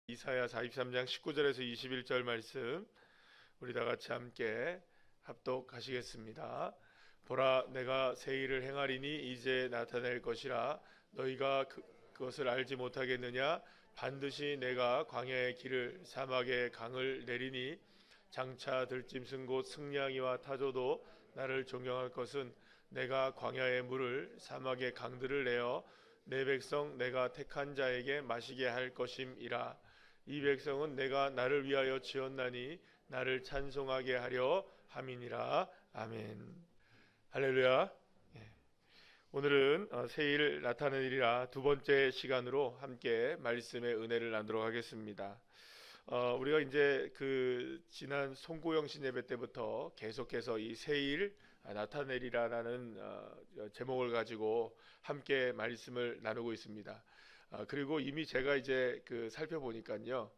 이사야 43장 19절에서 21절 말씀 우리 다 같이 함께 합독하시겠습니다. 보라, 내가 새 일을 행하리니 이제 나타낼 것이라. 너희가 그것을 알지 못하겠느냐? 반드시 내가 광야의 길을 사막의 강을 내리니 장차 들짐승 곧 승냥이와 타조도 나를 존경할 것은 내가 광야의 물을 사막의 강들을 내어 내 백성 내가 택한 자에게 마시게 할 것임이라. 이 백성은 내가 나를 위하여 지었나니 나를 찬송하게 하려 함이니라. 아멘. 할렐루야. 오늘은 새일 나타내리라 두 번째 시간으로 함께 말씀의 은혜를 나누도록 하겠습니다. 우리가 이제 그 지난 송구영신 예배 때부터 계속해서 이 새일 나타내리라라는 제목을 가지고 함께 말씀을 나누고 있습니다. 그리고 이미 제가 이제 그 살펴보니까요,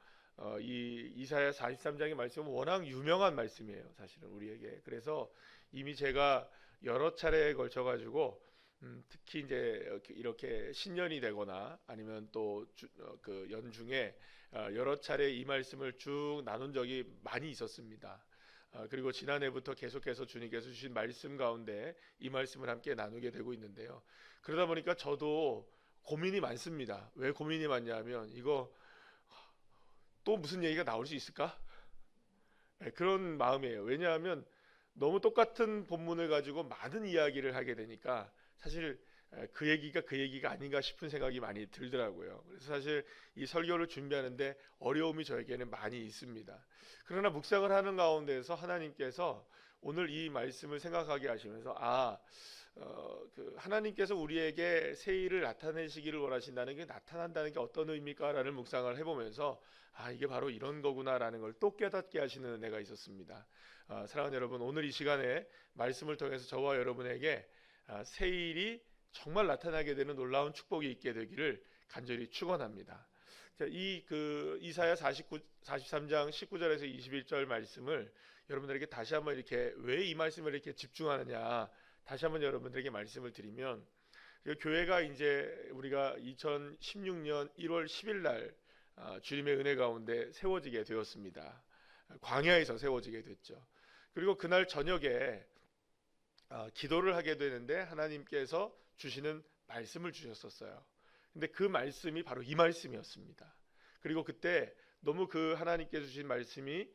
이 이사야 43장의 말씀은 워낙 유명한 말씀이에요, 사실은 우리에게. 그래서 이미 제가 여러 차례에 걸쳐 가지고 특히 이제 이렇게 신년이 되거나 아니면 또 그 연중에 여러 차례 이 말씀을 쭉 나눈 적이 많이 있었습니다. 그리고 지난해부터 계속해서 주님께서 주신 말씀 가운데 이 말씀을 함께 나누게 되고 있는데요. 그러다 보니까 저도 고민이 많습니다. 왜 고민이 많냐면 이거 또 무슨 얘기가 나올 수 있을까? 그런 마음이에요. 왜냐하면 너무 똑같은 본문을 가지고 많은 이야기를 하게 되니까 사실 그 얘기가 아닌가 싶은 생각이 많이 들더라고요. 그래서 사실 이 설교를 준비하는데 어려움이 저에게는 많이 있습니다. 그러나 묵상을 하는 가운데서 하나님께서 오늘 이 말씀을 생각하게 하시면서 그 하나님께서 우리에게 새 일을 나타내시기를 원하신다는 게, 나타난다는 게 어떤 의미일까라는 묵상을 해보면서 이게 바로 이런 거구나라는 걸 또 깨닫게 하시는 은혜가 있었습니다. 사랑하는 여러분, 오늘 이 시간에 말씀을 통해서 저와 여러분에게 새 일이 정말 나타나게 되는 놀라운 축복이 있게 되기를 간절히 축원합니다. 이 이사야 43장 19절에서 21절 말씀을 여러분들에게 다시 한번 이렇게, 왜 이 말씀을 이렇게 집중하느냐, 다시 한번 여러분들에게 말씀을 드리면, 교회가 이제 우리가 2016년 1월 10일 날 주님의 은혜 가운데 세워지게 되었습니다. 광야에서 세워지게 됐죠. 그리고 그날 저녁에 기도를 하게 되는데 하나님께서 주시는 말씀을 주셨었어요. 근데 그 말씀이 바로 이 말씀이었습니다. 그리고 그때 너무 그 하나님께 주신 말씀이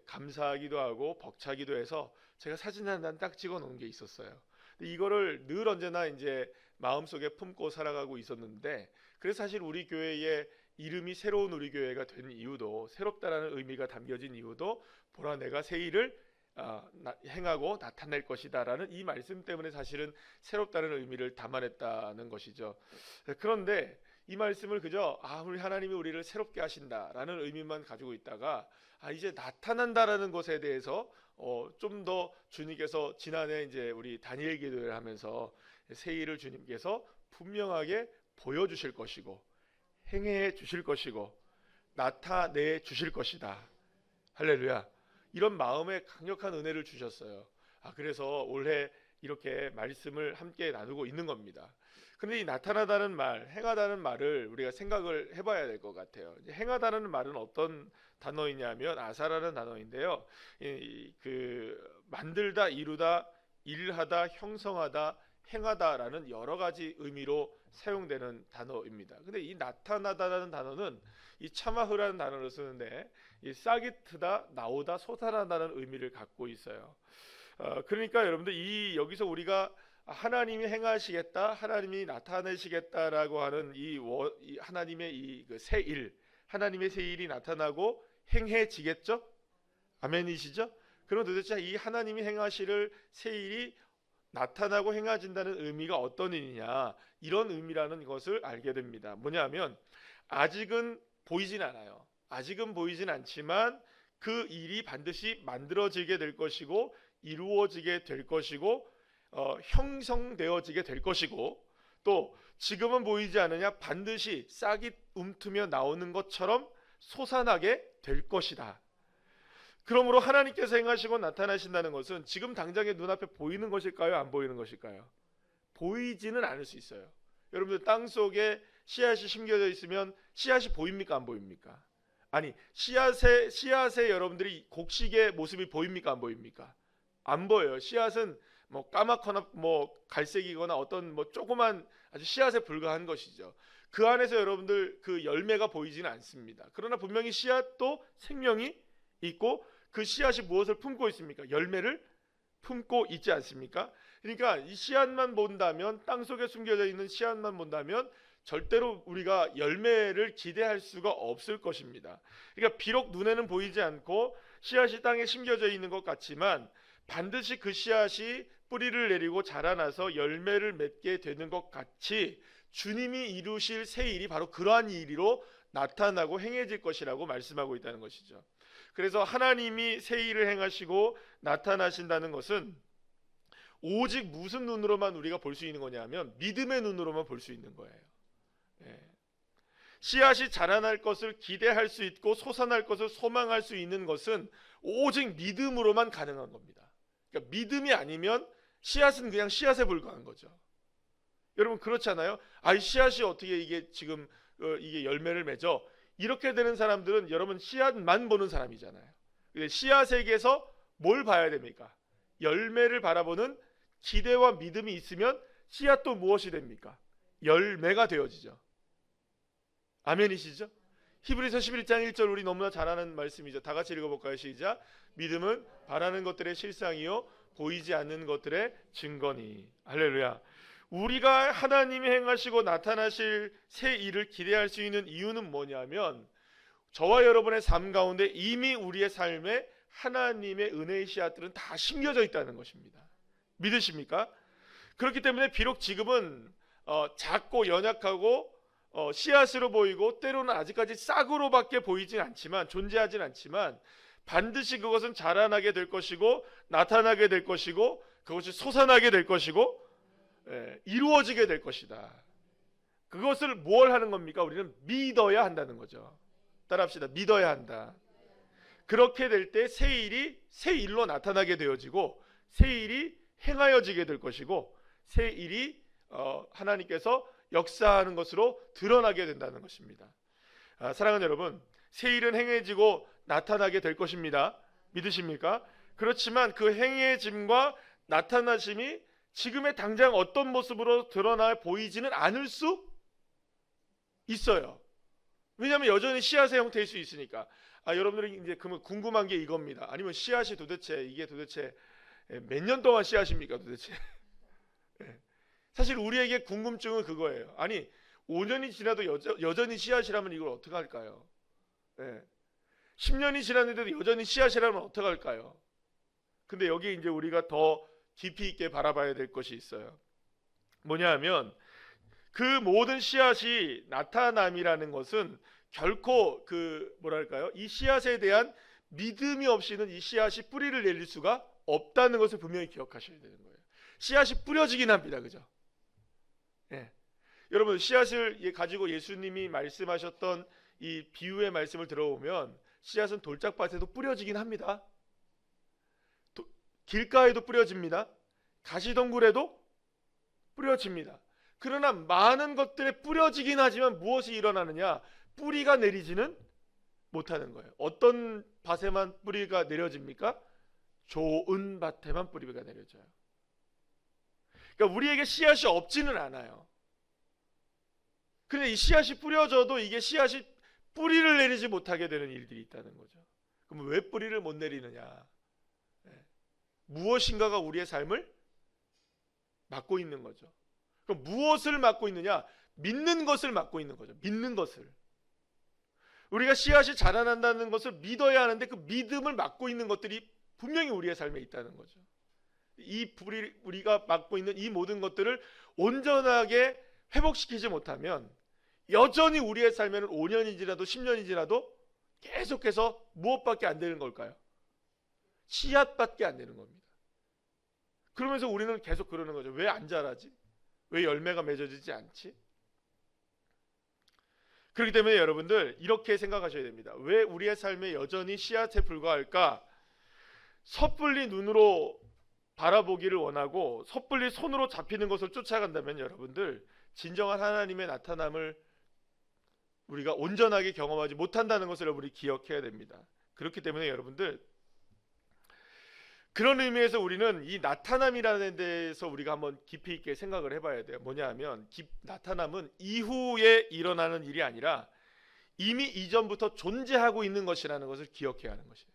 감사하기도 하고 벅차기도 해서 제가 사진 하나 딱 찍어 놓은 게 있었어요. 이거를 늘 언제나 이제 마음속에 품고 살아가고 있었는데, 그래서 사실 우리 교회의 이름이 새로운 우리 교회가 된 이유도, 새롭다라는 의미가 담겨진 이유도, 보라 내가 새 일을 행하고 나타낼 것이다 라는 이 말씀 때문에 사실은 새롭다는 의미를 담아냈다는 것이죠. 그런데 이 말씀을 그저 우리 하나님이 우리를 새롭게 하신다라는 의미만 가지고 있다가 이제 나타난다라는 것에 대해서 좀 더 주님께서 지난해 이제 우리 다니엘 기도를 하면서 새 일을 주님께서 분명하게 보여주실 것이고 행해 주실 것이고 나타내 주실 것이다. 할렐루야. 이런 마음에 강력한 은혜를 주셨어요. 그래서 올해 이렇게 말씀을 함께 나누고 있는 겁니다. 그런데 이 나타나다는 말, 행하다는 말을 우리가 생각을 해봐야 될 것 같아요. 행하다는 말은 어떤 단어이냐면 아사라는 단어인데요. 만들다, 이루다, 일하다, 형성하다, 행하다라는 여러 가지 의미로 사용되는 단어입니다. 근데 이 나타나다라는 단어는 이 차마흐라는 단어를 쓰는데 이 사기트다, 나오다, 솟아난다는 의미를 갖고 있어요. 그러니까 여러분들 여기서 우리가 하나님이 행하시겠다, 하나님이 나타내시겠다라고 하는 이 하나님의 새 일, 하나님의 새 일이 나타나고 행해지겠죠? 아멘이시죠? 그럼 도대체 이 하나님이 행하실 새 일이 나타나고 행해진다는 의미가 어떤 의미냐, 이런 의미라는 것을 알게 됩니다. 뭐냐면 아직은 보이진 않아요. 아직은 보이진 않지만 그 일이 반드시 만들어지게 될 것이고 이루어지게 될 것이고 형성되어지게 될 것이고, 또 지금은 보이지 않느냐, 반드시 싹이 움트며 나오는 것처럼 솟아나게 될 것이다. 그러므로 하나님께서 행하시고 나타나신다는 것은 지금 당장에 눈앞에 보이는 것일까요? 안 보이는 것일까요? 보이지는 않을 수 있어요. 여러분들 땅속에 씨앗이 심겨져 있으면 씨앗이 보입니까? 안 보입니까? 아니 씨앗에 여러분들이 곡식의 모습이 보입니까 안 보입니까? 안 보여요. 씨앗은 뭐 까맣거나 뭐 갈색이거나 어떤 뭐 조그만 아주 씨앗에 불과한 것이죠. 그 안에서 여러분들 그 열매가 보이지는 않습니다. 그러나 분명히 씨앗도 생명이 있고 그 씨앗이 무엇을 품고 있습니까? 열매를 품고 있지 않습니까? 그러니까 이 씨앗만 본다면, 땅 속에 숨겨져 있는 씨앗만 본다면 절대로 우리가 열매를 기대할 수가 없을 것입니다. 그러니까 비록 눈에는 보이지 않고 씨앗이 땅에 심겨져 있는 것 같지만 반드시 그 씨앗이 뿌리를 내리고 자라나서 열매를 맺게 되는 것 같이 주님이 이루실 새 일이 바로 그러한 일로 나타나고 행해질 것이라고 말씀하고 있다는 것이죠. 그래서 하나님이 새 일을 행하시고 나타나신다는 것은 오직 무슨 눈으로만 우리가 볼 수 있는 거냐면 믿음의 눈으로만 볼 수 있는 거예요. 씨앗이 자라날 것을 기대할 수 있고 솟아날 것을 소망할 수 있는 것은 오직 믿음으로만 가능한 겁니다. 그러니까 믿음이 아니면 씨앗은 그냥 씨앗에 불과한 거죠. 여러분 그렇잖아요. 이 씨앗이 어떻게 이게 지금 이게 열매를 맺어? 이렇게 되는 사람들은 여러분 씨앗만 보는 사람이잖아요. 씨앗에게서 뭘 봐야 됩니까? 열매를 바라보는 기대와 믿음이 있으면 씨앗도 무엇이 됩니까? 열매가 되어지죠. 아멘이시죠? 히브리서 11장 1절 우리 너무나 잘 아는 말씀이죠. 다 같이 읽어볼까요? 시작. 믿음은 바라는 것들의 실상이요 보이지 않는 것들의 증거니. 할렐루야. 우리가 하나님이 행하시고 나타나실 새 일을 기대할 수 있는 이유는 뭐냐면 저와 여러분의 삶 가운데 이미 우리의 삶에 하나님의 은혜의 씨앗들은 다 심겨져 있다는 것입니다. 믿으십니까? 그렇기 때문에 비록 지금은 작고 연약하고 씨앗으로 보이고 때로는 아직까지 싹으로밖에 보이진 않지만 존재하진 않지만 반드시 그것은 자라나게 될 것이고 나타나게 될 것이고 그것이 솟아나게 될 것이고 이루어지게 될 것이다. 그것을 뭘 하는 겁니까? 우리는 믿어야 한다는 거죠. 따라합시다. 믿어야 한다. 그렇게 될 때 새 일이 새 일로 나타나게 되어지고 새 일이 행하여지게 될 것이고 새 일이 하나님께서 역사하는 것으로 드러나게 된다는 것입니다. 사랑하는 여러분, 새 일은 행해지고 나타나게 될 것입니다. 믿으십니까? 그렇지만 그 행해짐과 나타나심이 지금의 당장 어떤 모습으로 드러나 보이지는 않을 수 있어요. 왜냐하면 여전히 씨앗의 형태일 수 있으니까. 여러분들이 이제 그러면 궁금한 게 이겁니다. 아니면 씨앗이 이게 도대체 몇 년 동안 씨앗입니까 도대체? 사실 우리에게 궁금증은 그거예요. 아니 5년이 지나도 여전히 씨앗이라면 이걸 어떻게 할까요? 10년이 지났는데도 여전히 씨앗이라면 어떻게 할까요? 근데 여기 이제 우리가 더 깊이 있게 바라봐야 될 것이 있어요. 뭐냐 하면 그 모든 씨앗이 나타남이라는 것은 결코 이 씨앗에 대한 믿음이 없이는 이 씨앗이 뿌리를 내릴 수가 없다는 것을 분명히 기억하셔야 되는 거예요. 씨앗이 뿌려지긴 합니다. 그죠? 여러분 씨앗을 가지고 예수님이 말씀하셨던 이 비유의 말씀을 들어보면 씨앗은 돌짝밭에도 뿌려지긴 합니다. 길가에도 뿌려집니다. 가시덩굴에도 뿌려집니다. 그러나 많은 것들에 뿌려지긴 하지만 무엇이 일어나느냐? 뿌리가 내리지는 못하는 거예요. 어떤 밭에만 뿌리가 내려집니까? 좋은 밭에만 뿌리가 내려져요. 그러니까 우리에게 씨앗이 없지는 않아요. 그런데 이 씨앗이 뿌려져도 이게 씨앗이 뿌리를 내리지 못하게 되는 일들이 있다는 거죠. 그럼 왜 뿌리를 못 내리느냐? 무엇인가가 우리의 삶을 막고 있는 거죠. 그럼 무엇을 막고 있느냐? 믿는 것을 막고 있는 거죠. 믿는 것을. 우리가 씨앗이 자라난다는 것을 믿어야 하는데 그 믿음을 막고 있는 것들이 분명히 우리의 삶에 있다는 거죠. 우리가 막고 있는 이 모든 것들을 온전하게 회복시키지 못하면 여전히 우리의 삶에는 5년이 지나도 10년이 지나도 계속해서 무엇밖에 안 되는 걸까요? 씨앗밖에 안 되는 겁니다. 그러면서 우리는 계속 그러는 거죠. 왜 안 자라지? 왜 열매가 맺어지지 않지? 그렇기 때문에 여러분들 이렇게 생각하셔야 됩니다. 왜 우리의 삶에 여전히 씨앗에 불과할까? 섣불리 눈으로 바라보기를 원하고 섣불리 손으로 잡히는 것을 쫓아간다면 여러분들 진정한 하나님의 나타남을 우리가 온전하게 경험하지 못한다는 것을 우리 기억해야 됩니다. 그렇기 때문에 여러분들, 그런 의미에서 우리는 이 나타남이라는 데서 우리가 한번 깊이 있게 생각을 해봐야 돼요. 뭐냐 하면 나타남은 이후에 일어나는 일이 아니라 이미 이전부터 존재하고 있는 것이라는 것을 기억해야 하는 것이에요.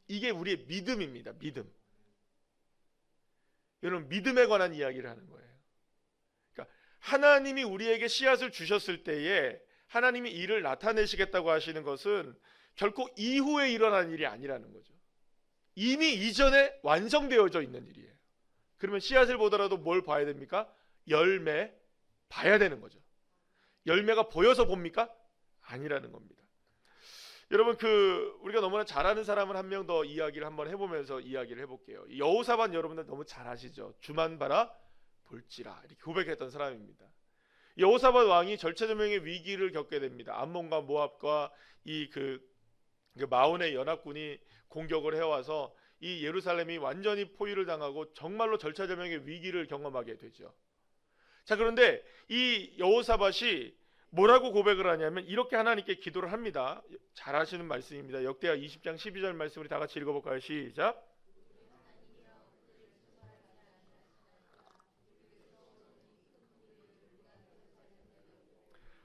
이게 우리의 믿음입니다. 믿음. 여러분, 믿음에 관한 이야기를 하는 거예요. 그러니까 하나님이 우리에게 씨앗을 주셨을 때에 하나님이 일을 나타내시겠다고 하시는 것은 결코 이후에 일어난 일이 아니라는 거죠. 이미 이전에 완성되어져 있는 일이에요. 그러면 씨앗을 보더라도 뭘 봐야 됩니까? 열매 봐야 되는 거죠. 열매가 보여서 봅니까? 아니라는 겁니다. 여러분, 우리가 너무나 잘 아는 사람을 한 명 더 이야기를 한번 해보면서 이야기를 해볼게요. 여호사밧 여러분들 너무 잘 아시죠? 주만 바라 볼지라 이렇게 고백했던 사람입니다. 여호사밧 왕이 절체절명의 위기를 겪게 됩니다. 암몬과 모압과 그 마온의 연합군이 공격을 해와서 이 예루살렘이 완전히 포위를 당하고 정말로 절체절명의 위기를 경험하게 되죠. 자, 그런데 이 여호사밧이 뭐라고 고백을 하냐면 이렇게 하나님께 기도를 합니다. 잘 아시는 말씀입니다. 역대하 20장 12절 말씀 우리 다 같이 읽어볼까요? 시작.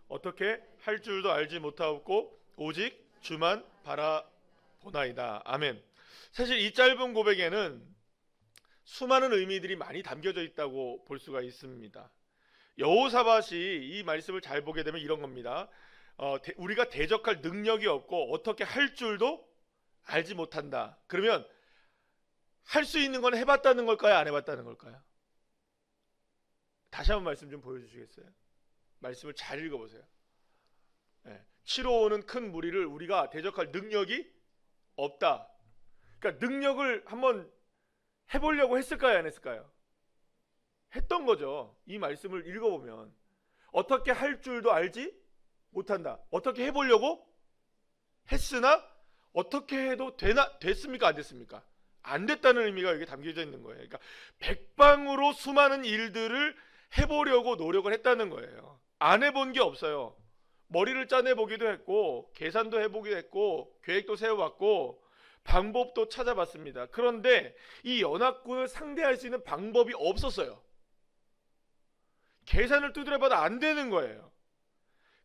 어떻게 할 줄도 알지 못하고 오직 주만 바라보나이다. 아멘. 사실 이 짧은 고백에는 수많은 의미들이 많이 담겨져 있다고 볼 수가 있습니다. 여호사밧이 이 말씀을 잘 보게 되면 이런 겁니다. 우리가 대적할 능력이 없고 어떻게 할 줄도 알지 못한다. 그러면 할 수 있는 건 해봤다는 걸까요? 안 해봤다는 걸까요? 다시 한번 말씀 좀 보여주시겠어요? 말씀을 잘 읽어보세요. 치러 오는 큰 무리를 우리가 대적할 능력이 없다. 그러니까 능력을 한번 해보려고 했을까요? 안 했을까요? 했던 거죠. 이 말씀을 읽어보면 어떻게 할 줄도 알지 못한다. 어떻게 해보려고 했으나 어떻게 해도 됐습니까? 안 됐습니까? 안 됐다는 의미가 여기 담겨져 있는 거예요. 그러니까 백방으로 수많은 일들을 해보려고 노력을 했다는 거예요. 안 해본 게 없어요. 머리를 짜내보기도 했고 계산도 해보기도 했고 계획도 세워봤고 방법도 찾아봤습니다. 그런데 이 연합군을 상대할 수 있는 방법이 없었어요. 계산을 두드려봐도 안 되는 거예요.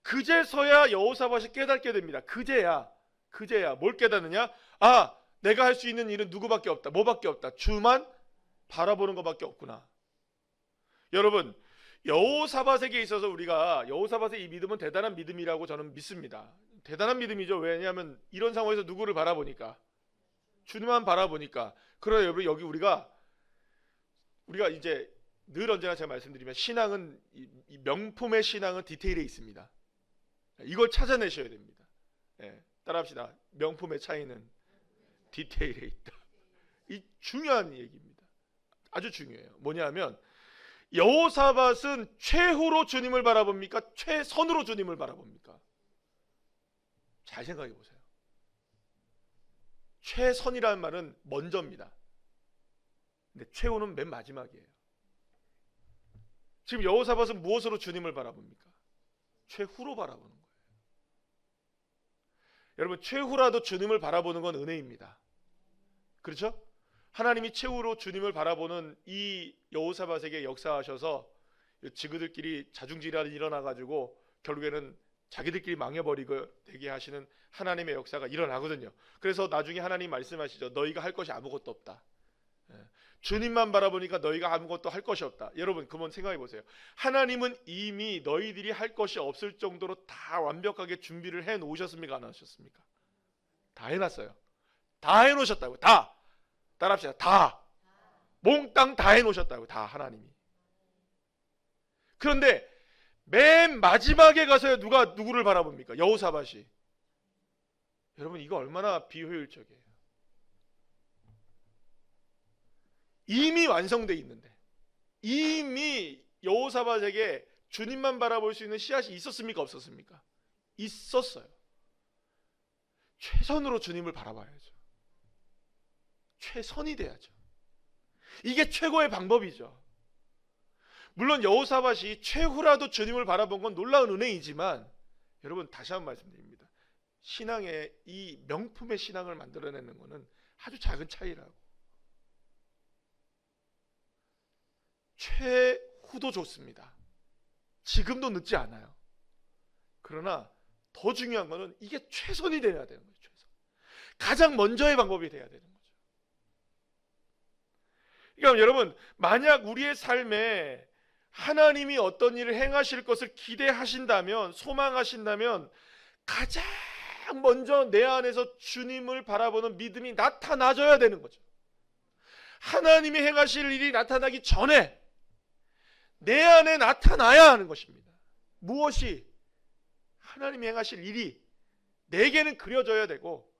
그제서야 여호사밧이 깨닫게 됩니다. 그제야 뭘 깨닫느냐? 아, 내가 할 수 있는 일은 누구밖에 없다. 뭐밖에 없다. 주만 바라보는 것밖에 없구나. 여러분, 여호사밧에게 있어서 우리가 여호사밧의 이 믿음은 대단한 믿음이라고 저는 믿습니다. 대단한 믿음이죠. 왜냐하면 이런 상황에서 누구를 바라보니까? 주님만 바라보니까. 그러나 여러분, 여기 우리가 이제 늘 언제나 제가 말씀드리면 신앙은, 이 명품의 신앙은 디테일에 있습니다. 이걸 찾아내셔야 됩니다. 따라합시다. 명품의 차이는 디테일에 있다. 이 중요한 얘기입니다. 아주 중요해요. 뭐냐면 여호사밧은 최후로 주님을 바라봅니까? 최선으로 주님을 바라봅니까? 잘 생각해 보세요. 최선이라는 말은 먼저입니다. 근데 최후는 맨 마지막이에요. 지금 여호사밧은 무엇으로 주님을 바라봅니까? 최후로 바라보는 거예요. 여러분, 최후라도 주님을 바라보는 건 은혜입니다. 그렇죠? 하나님이 최후로 주님을 바라보는 이 여호사밧에게 역사하셔서 지그들끼리 자중질환이 일어나가지고 결국에는 자기들끼리 망해버리고 되게 하시는 하나님의 역사가 일어나거든요. 그래서 나중에 하나님 말씀하시죠. 너희가 할 것이 아무것도 없다. 주님만 바라보니까 너희가 아무것도 할 것이 없다. 여러분, 그만 생각해 보세요. 하나님은 이미 너희들이 할 것이 없을 정도로 다 완벽하게 준비를 해 놓으셨습니까? 안 하셨습니까? 다 해놨어요. 다 해놓으셨다고. 다. 따라합시다. 다. 몽땅 다 해놓으셨다고. 다 하나님이. 그런데 맨 마지막에 가서야 누가 누구를 바라봅니까? 여호사밧이. 여러분, 이거 얼마나 비효율적이에요. 이미 완성되어 있는데, 이미 여호사밧에게 주님만 바라볼 수 있는 씨앗이 있었습니까? 없었습니까? 있었어요. 최선으로 주님을 바라봐야죠. 최선이 돼야죠. 이게 최고의 방법이죠. 물론 여호사밧이 최후라도 주님을 바라본 건 놀라운 은혜이지만 여러분 다시 한번 말씀드립니다. 신앙의 이 명품의 신앙을 만들어내는 것은 아주 작은 차이라고. 최후도 좋습니다. 지금도 늦지 않아요. 그러나 더 중요한 것은 이게 최선이 되어야 되는 거죠. 최선. 가장 먼저의 방법이 되어야 되는 거죠. 그러니까 여러분, 만약 우리의 삶에 하나님이 어떤 일을 행하실 것을 기대하신다면, 소망하신다면 가장 먼저 내 안에서 주님을 바라보는 믿음이 나타나줘야 되는 거죠. 하나님이 행하실 일이 나타나기 전에 내 안에 나타나야 하는 것입니다. 무엇이? 하나님이 행하실 일이 내게는 그려져야 되고,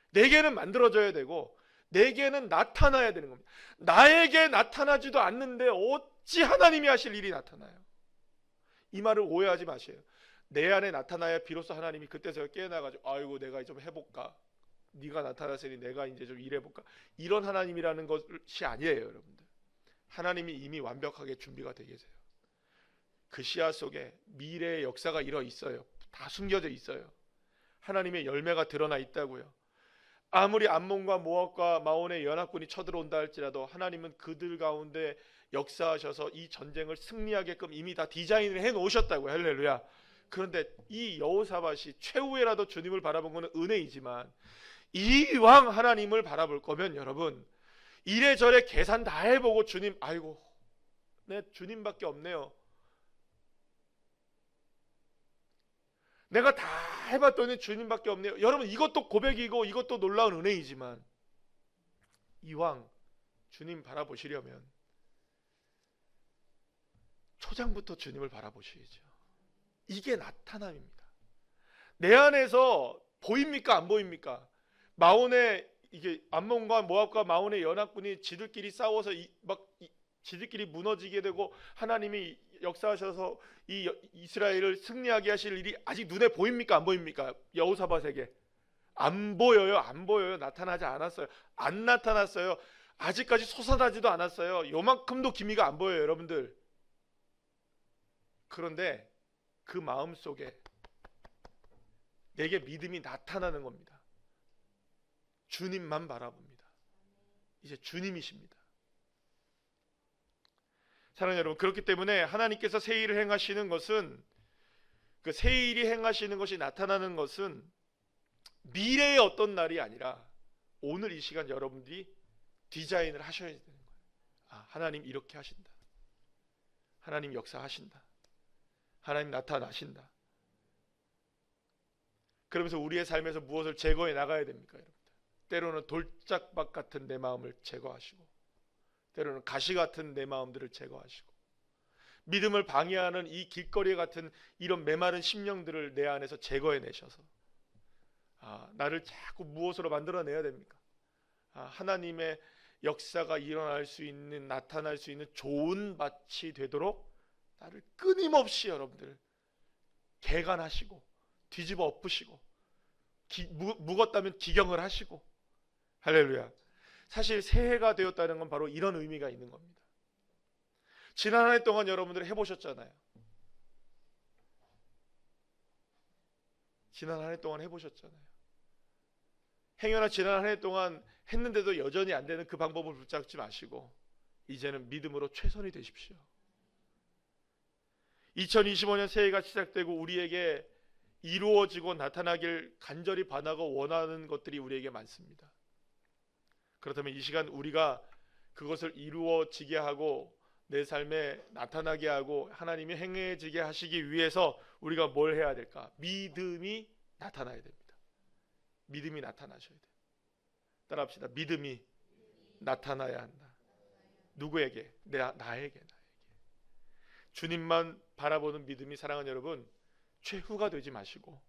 내게는 만들어져야 되고, 내게는 나타나야 되는 겁니다. 나에게 나타나지도 않는데 어찌 하나님이 하실 일이 나타나요? 이 말을 오해하지 마세요. 내 안에 나타나야 비로소 하나님이 그때서야 깨어나가지고 아이고 내가 좀 해볼까, 네가 나타났으니 내가 이제 좀 일해볼까, 이런 하나님이라는 것이 아니에요. 여러분들, 하나님이 이미 완벽하게 준비가 되어 계세요. 그 씨앗 속에 미래의 역사가 일어 있어요. 다 숨겨져 있어요. 하나님의 열매가 드러나 있다고요. 아무리 암몬과 모압과 마온의 연합군이 쳐들어온다 할지라도 하나님은 그들 가운데 역사하셔서 이 전쟁을 승리하게끔 이미 다 디자인을 해 놓으셨다고요. 할렐루야. 그런데 이 여호사밧이 최후에라도 주님을 바라본 것은 은혜이지만, 이왕 하나님을 바라볼 거면 여러분, 이래저래 계산 다 해보고 주님, 아이고 내 주님밖에 없네요, 내가 다 해봤더니 주님밖에 없네요. 여러분, 이것도 고백이고 이것도 놀라운 은혜이지만, 이왕 주님 바라보시려면 초장부터 주님을 바라보셔야죠. 이게 나타남입니다. 내 안에서 보입니까 안 보입니까? 마온의 이게 암몬과 모압과 마온의 연합군이 지들끼리 싸워서 지들끼리 무너지게 되고 하나님이 역사하셔서 이 이스라엘을 승리하게 하실 일이 아직 눈에 보입니까 안 보입니까? 여호사밧에게 안 보여요. 안 보여요. 나타나지 않았어요. 안 나타났어요. 아직까지 솟아나지도 않았어요. 요만큼도 기미가 안 보여요, 여러분들. 그런데 그 마음 속에 내게 믿음이 나타나는 겁니다. 주님만 바라봅니다. 이제 주님이십니다. 사랑하는 여러분, 그렇기 때문에 하나님께서 새 일을 행하시는 것은, 그 새 일이 행하시는 것이 나타나는 것은 미래의 어떤 날이 아니라 오늘 이 시간 여러분들이 디자인을 하셔야 되는 거예요. 아, 하나님 이렇게 하신다. 하나님 역사하신다. 하나님 나타나신다. 그러면서 우리의 삶에서 무엇을 제거해 나가야 됩니까, 여러분들? 때로는 돌짝박 같은 내 마음을 제거하시고, 때로는 가시 같은 내 마음들을 제거하시고, 믿음을 방해하는 이 길거리 같은 이런 메마른 심령들을 내 안에서 제거해 내셔서, 나를 자꾸 무엇으로 만들어내야 됩니까? 하나님의 역사가 일어날 수 있는, 나타날 수 있는 좋은 밭이 되도록 나를 끊임없이 여러분들 개간하시고 뒤집어 엎으시고, 묵었다면 기경을 하시고. 할렐루야. 사실 새해가 되었다는 건 바로 이런 의미가 있는 겁니다. 지난 한 해 동안 여러분들 해보셨잖아요. 지난 한 해 동안 해보셨잖아요. 행여나 지난 한 해 동안 했는데도 여전히 안 되는 그 방법을 붙잡지 마시고 이제는 믿음으로 최선이 되십시오. 2025년 새해가 시작되고 우리에게 이루어지고 나타나길 간절히 바라고 원하는 것들이 우리에게 많습니다. 그렇다면 이 시간 우리가 그것을 이루어지게 하고 내 삶에 나타나게 하고 하나님이 행해지게 하시기 위해서 우리가 뭘 해야 될까? 믿음이 나타나야 됩니다. 믿음이 나타나셔야 돼요. 따라합시다. 믿음이 나타나야 한다. 누구에게? 나에게. 주님만 바라보는 믿음이, 사랑하는 여러분, 최후가 되지 마시고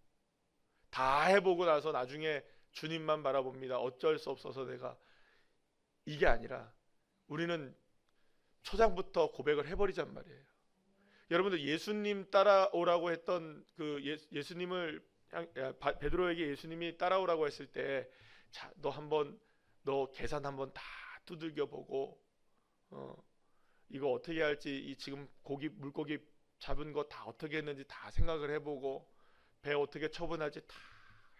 다 해보고 나서 나중에 주님만 바라봅니다, 어쩔 수 없어서 내가, 이게 아니라 우리는 초장부터 고백을 해버리잔 말이에요. 여러분들, 예수님 따라오라고 했던 그 예수님을 베드로에게 예수님이 따라오라고 했을 때, 자, 너 계산 한번 다 두들겨 보고 이거 어떻게 할지, 이 지금 물고기 잡은 거 다 어떻게 했는지 다 생각을 해보고 배 어떻게 처분할지 다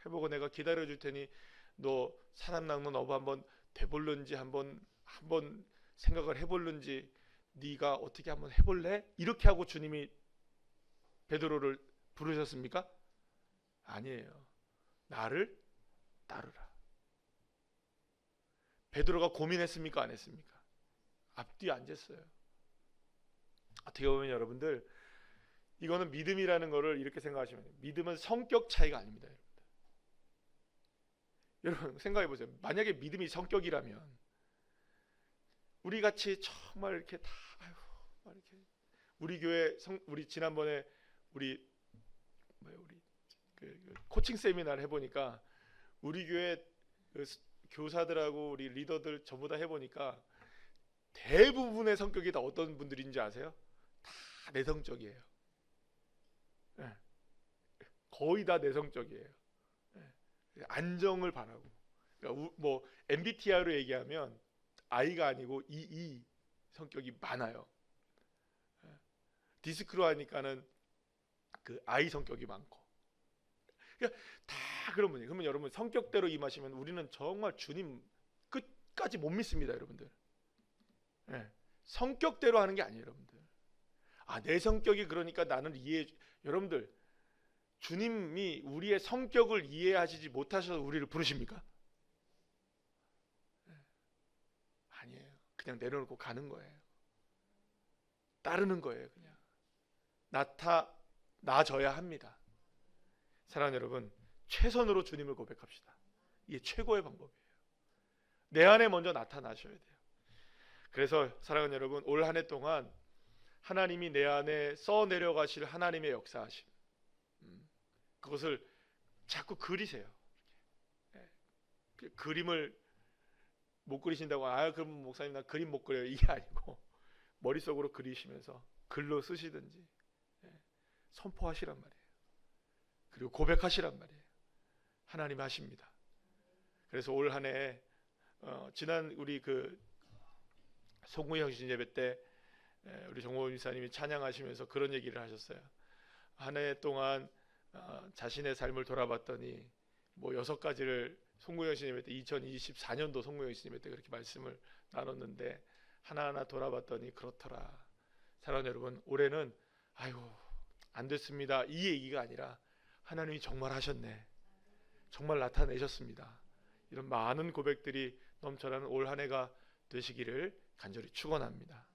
해보고 내가 기다려줄 테니 너 사람 낚는 어부 한번 돼볼는지 한번 생각을 해볼는지 네가 어떻게 한번 해볼래? 이렇게 하고 주님이 베드로를 부르셨습니까? 아니에요. 나를 따르라. 베드로가 고민했습니까? 안 했습니까? 앞뒤 앉았어요. 어떻게 보면 여러분들, 이거는 믿음이라는 거를 이렇게 생각하시면 돼요. 믿음은 성격 차이가 아닙니다. 여러분 생각해 보세요. 만약에 믿음이 성격이라면 우리 같이 정말 이렇게 다 이렇게 우리 교회 우리 지난번에 우리 코칭 세미나를 해보니까 우리 교회 교사들하고 우리 리더들 전부 다 해보니까 대부분의 성격이 다 어떤 분들인지 아세요? 다 내성적이에요. 네. 거의 다 내성적이에요. 네. 안정을 바라고. 그러니까 뭐 MBTI로 얘기하면 I가 아니고 EE 성격이 많아요. 네. 디스크로 하니까는 그 I 성격이 많고. 그러니까 다 그런 분이에요. 그러면 여러분 성격대로 임하시면 우리는 정말 주님 끝까지 못 믿습니다, 여러분들. 네. 성격대로 하는 게 아니에요, 여러분들. 내 성격이 그러니까 나는 여러분들 주님이 우리의 성격을 이해하시지 못하셔서 우리를 부르십니까? 네. 아니에요. 그냥 내려놓고 가는 거예요. 따르는 거예요. 그냥 나아져야 합니다. 사랑하는 여러분, 최선으로 주님을 고백합시다. 이게 최고의 방법이에요. 내 안에 먼저 나타나셔야 돼요. 그래서 사랑하는 여러분, 올 한 해 동안 하나님이 내 안에 써내려가실 하나님의 역사하심, 그것을 자꾸 그리세요. 그림을 못 그리신다고 그럼 목사님 나 그림 못 그려요, 이게 아니고 머릿속으로 그리시면서 글로 쓰시든지 선포하시란 말이에요. 그리고 고백하시란 말이에요. 하나님 하십니다. 그래서 올 한 해 지난 우리 송구의 형신 예배 때 우리 정모 이사님이 찬양하시면서 그런 얘기를 하셨어요. 한 해 동안 자신의 삶을 돌아봤더니 뭐 6가지를 송구의 형신 예배 때 2024년도 송구의 형신 예배 때 그렇게 말씀을 나눴는데 하나하나 돌아봤더니 그렇더라. 사랑하는 여러분, 올해는 아이고 안 됐습니다 이 얘기가 아니라 하나님이 정말 하셨네, 정말 나타내셨습니다, 이런 많은 고백들이 넘쳐나는 올 한 해가 되시기를 간절히 축원합니다.